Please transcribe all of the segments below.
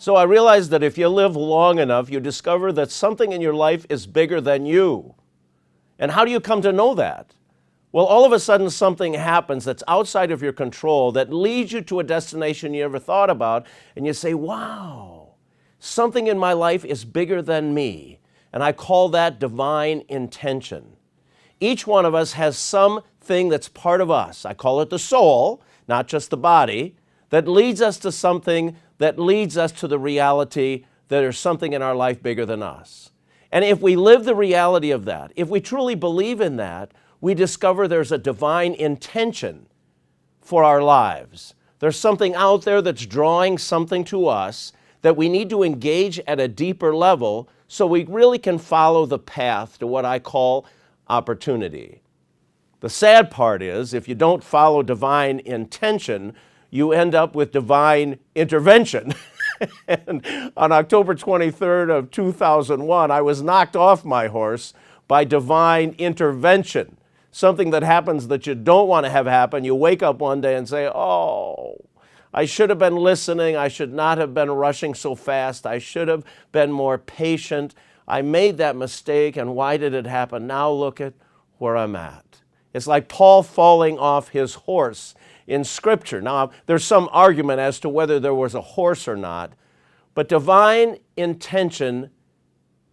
So I realized that if you live long enough, you discover that something in your life is bigger than you. And how do you come to know that? Well, all of a sudden something happens that's outside of your control that leads you to a destination you never thought about, and you say, wow, something in my life is bigger than me. And I call that divine intention. Each one of us has something that's part of us. I call it the soul, not just the body, that leads us to something that leads us to the reality that there's something in our life bigger than us. And if we live the reality of that, if we truly believe in that, we discover there's a divine intention for our lives. There's something out there that's drawing something to us that we need to engage at a deeper level so we really can follow the path to what I call opportunity. The sad part is, if you don't follow divine intention, you end up with divine intervention. And on October 23rd of 2001, I was knocked off my horse by divine intervention. Something that happens that you don't want to have happen. You wake up one day and say, oh, I should have been listening. I should not have been rushing so fast. I should have been more patient. I made that mistake, and why did it happen? Now look at where I'm at. It's like Paul falling off his horse in Scripture. Now, there's some argument as to whether there was a horse or not, but divine intention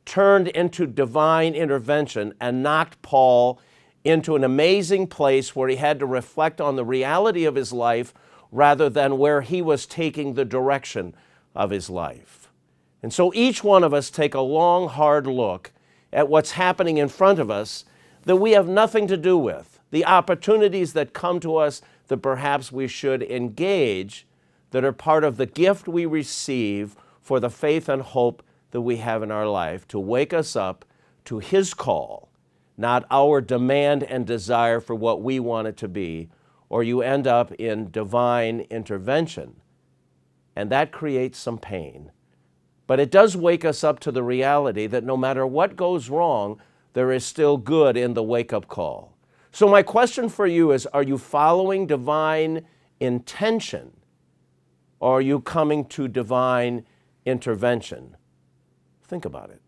turned into divine intervention and knocked Paul into an amazing place where he had to reflect on the reality of his life rather than where he was taking the direction of his life. And so each one of us take a long, hard look at what's happening in front of us that we have nothing to do with, the opportunities that come to us that perhaps we should engage, that are part of the gift we receive for the faith and hope that we have in our life to wake us up to His call, not our demand and desire for what we want it to be, or you end up in divine intervention. And that creates some pain. But it does wake us up to the reality that no matter what goes wrong, there is still good in the wake-up call. So my question for you is, are you following divine intention, or are you coming to divine intervention? Think about it.